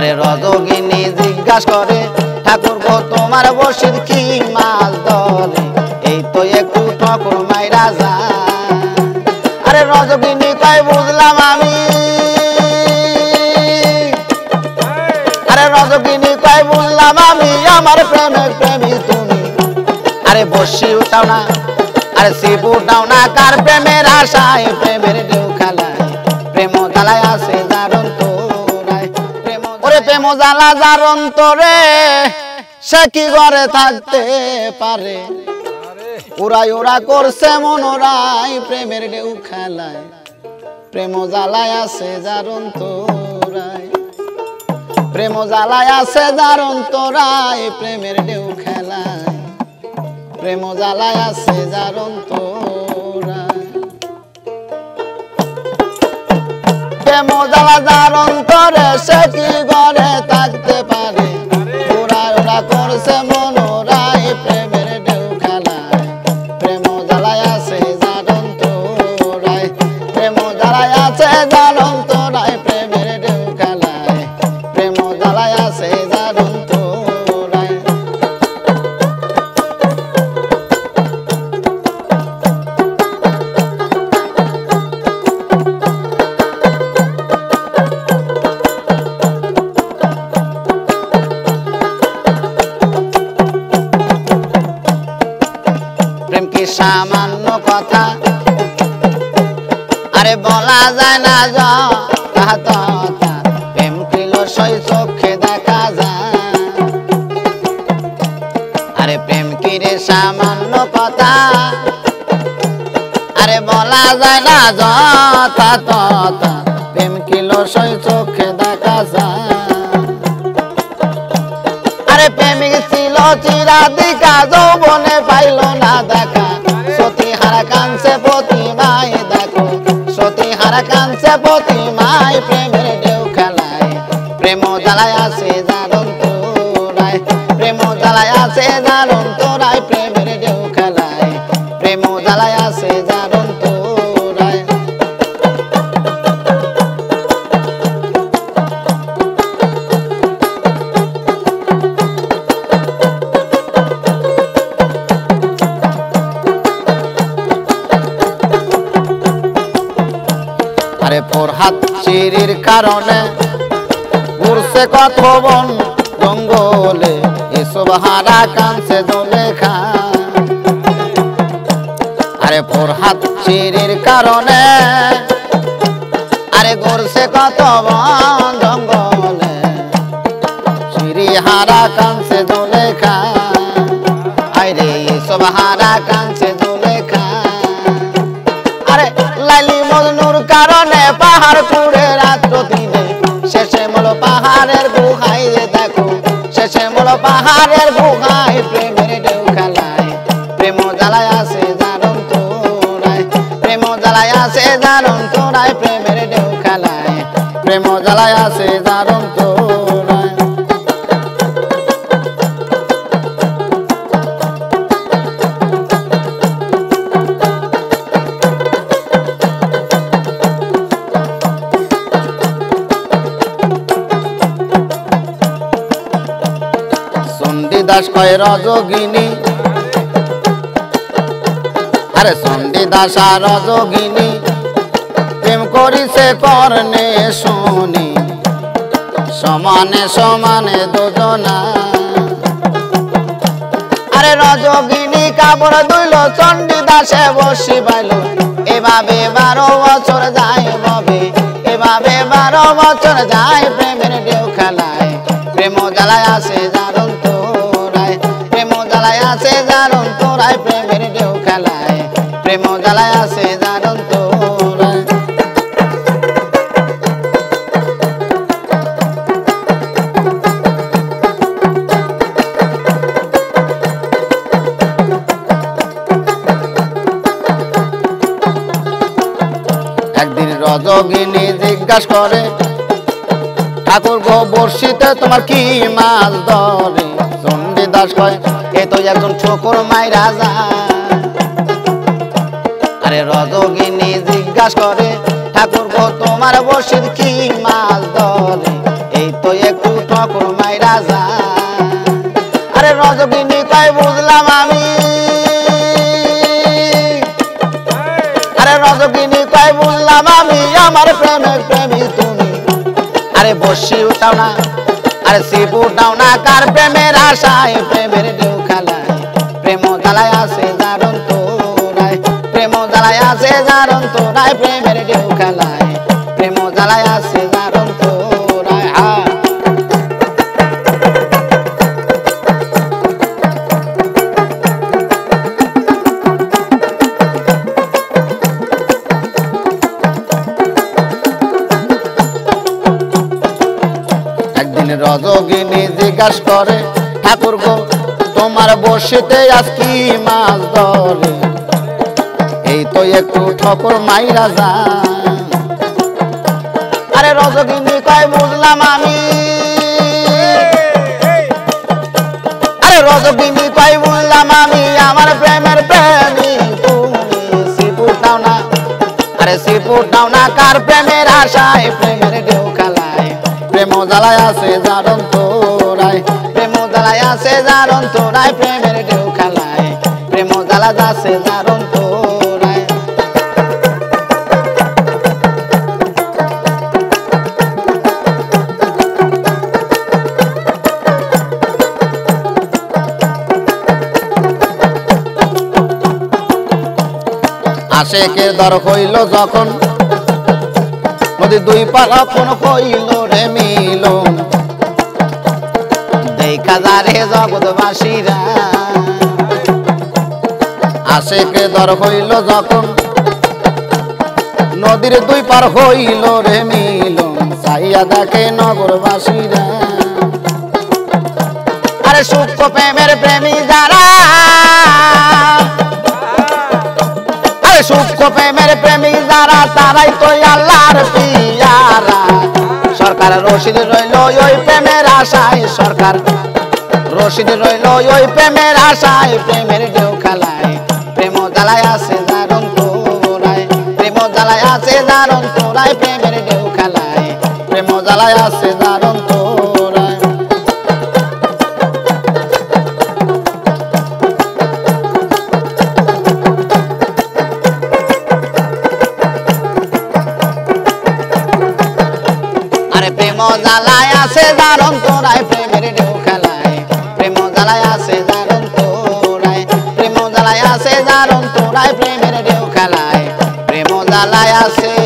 আরে রজগিনী জিজ্ঞাসা করে ঠাকুর গো তোমার বসির কি মাছ ধরে এই তো একটু ঠাকুর মাইরা যায় আরে রজগিনী কয় বুঝলাম আমি আরে রজগিনী কয় বুঝলাম আমি আমার প্রেমের প্রেমী তুমি আরে বসি উঠাও না আরে শিব উঠাও না কার প্রেমের আশায় প্রেমের ঢেউ খেলায় প্রেম জ্বালায় আছে যার অন্তরায় ওরে প্রেম জ্বালা যার অন্তরে সে কি ঘরে থাকতে পারে উড়াই ওরা করছে মনোরায় প্রেমের ঢেউ খেলায় প্রেম জ্বালায় আছে যার অন্তরায় প্রেম জ্বালায় আছে যার অন্তরায় প্রেমের ঢেউ খেলায় প্রেম জ্বালায় আছে যার অন্তরায় প্রেম জ্বালা যার অন্তরে সে কি ঘরে থাকতে পারে ওরা ওরা করছে মনোরায় প্রেমের ঢেউ খেলায় প্রেম জ্বালায় আছে যার অন্তরায় প্রেম জ্বালায় আছে যার অন্তরায় প্রেমের ঢেউ খেলায় প্রেম জ্বালায় আছে যার অন্তরায় প্রেম কি সামান্য কথা আরে বলা যায় না যথা প্রেম কিলো সই চোখে দেখা যায় আরে প্রেম কি রে সামান্য কথা আরে বলা যায় না যথা প্রেম কিলো সই চোখে দেখা যায় আরে প্রেমিক ছিল চিরাদিকা যৌবনে পাইল না দেখা সতী হারা কাঁদছে প্রতিমায় দেখো সতী হারা কাঁদছে প্রতিমায় প্রেমের ঢেউ খেলায় প্রেম জ্বালায় আছে যার অন্তরায় প্রেম জ্বালায় আছে যার অন্তরায় প্রেমের ঢেউ খেলায় প্রেম জ্বালায় আছে যার অন্তরায় আরে ফরহাদ চিরির কারণে ঘুরছে কত বন জঙ্গলে এসব হারা কাঁদছে জলেখা আরে ফরহাদ চিরির কারণে আরে ঘুরছে কত বন জঙ্গলে চিরি হারা কাঁদছে জলেখা আরে এসব হারা কাঁদছে জলেখা আরে লাইলি মজনুর কারণে পাহাড় পুড়ে রাত্র দিনে শেষে মল পাহাড়ের গুহায় দেখো শেষে মল পাহাড়ের গুহায় প্রেমের ঢেউ খেলায় প্রেম জ্বালায় আছে যার অন্তরায় প্রেম জ্বালায় আছে যার অন্তরায় প্রেমের ঢেউ খেলায় প্রেম জ্বালায় আছে যার অন্তরায় চণ্ডীদাস কয় রজগিনী আরে চণ্ডীদাস আর রজগিনী প্রেম করিছে কর্ণে শুনি সমানে সমানে দুজনা আরে রজগিনী কাপড় ধুইল চণ্ডীদাসে বসি পাইল এভাবে 12 বছর যায় ভাবে এভাবে 12 বছর যায় প্রেমের ঢেউ খেলায় প্রেম জ্বালায় আছে যার অন্তরায় প্রেম জ্বালায় আছে যার অন্তরায় প্রেমের ঢেউ খেলায় প্রেম জ্বালায় আছে যার অন্তরায় একদিন রজগিনী জিজ্ঞাসা করে ঠাকুর গো বর্ষিতে তোমার কি মাছ ধরে চণ্ডীদাস কয় এ তো একজন ঠোকর মাইরা যায় আরে রজগিনী জিজ্ঞাসা করে ঠাকুর গো তোমার বর্ষিত কি মাছ ধরে এই তো একটু ঠকুর মাইরা যায় আরে রজকিনী কয় বুঝলাম আমি আরে রজকিনী কয় বুঝলাম আমি আমার প্রেমের প্রেমী তুমি আরে বসি উঠাও না আরে শিব উঠাও না কার প্রেমের আশায় প্রেমের ঢেউ খেলায় প্রেম জ্বালায় আছে জারণ তোরায় প্রেম জ্বালায় আছে জারণ তোরায় প্রেমের ঢেউ খেলায় প্রেম জ্বালায় আছে জারণ তোরায় একদিন রজকিনী জিজ্ঞাসা করে ঠাকুর গো তোমার বসিতে আজ কি মাছ ধরে এই তো একটু ঠকুর মাইরা যায় আরে রজকিনী কয় বুঝলাম আমি আরে রজকিনী কয় বুঝলাম আমি আমার প্রেমের প্রেমী তুমি শিপুটাও না আরে শিপুটাও না কার প্রেমের আশায় প্রেমের ঢেউ খেলায় প্রেম জ্বালায় আছে জারণ তোরায় প্রেম জ্বালায় আছে জারণ তোরায় প্রেমের ঢেউ খেলায় প্রেম জ্বালায় আছে জারণ তোরায় আশেকের দর হইল যখন নদী দুই পার কোন হইল রে মিলন দেখা যারে জগৎবাসীরা আশেকের দর হইল যখন নদীর দুই পার হইল রে মিলন চাইয়া দেখে নগরবাসীরা আরে সূক্ষ্ম প্রেমের প্রেমী যারা সূক্ষ্ম প্রেমের প্রেমিক যারা তারাই তো আল্লাহর পিয়ারা সরকার রশিদ রইল ওই প্রেমের আশায় সরকার রশিদ রইল ওই প্রেমের আশায় প্রেমের ঢেউ খেলায় প্রেম জ্বালায় আছে জারণ তোরায় প্রেম জ্বালায় আছে জারণ তোরায় প্রেমের ঢেউ খেলায় প্রেম জ্বালায় আছে জারণ তোরায় প্রেম জ্বালায় আছে জারণ তোরায় প্রেমের ঢেউ খেলায় প্রেম জ্বালায় আছে জারণ তোরায় প্রেম জ্বালায় আছে জারণ তোরায় প্রেমের ঢেউ খেলায় প্রেম জ্বালায় আছে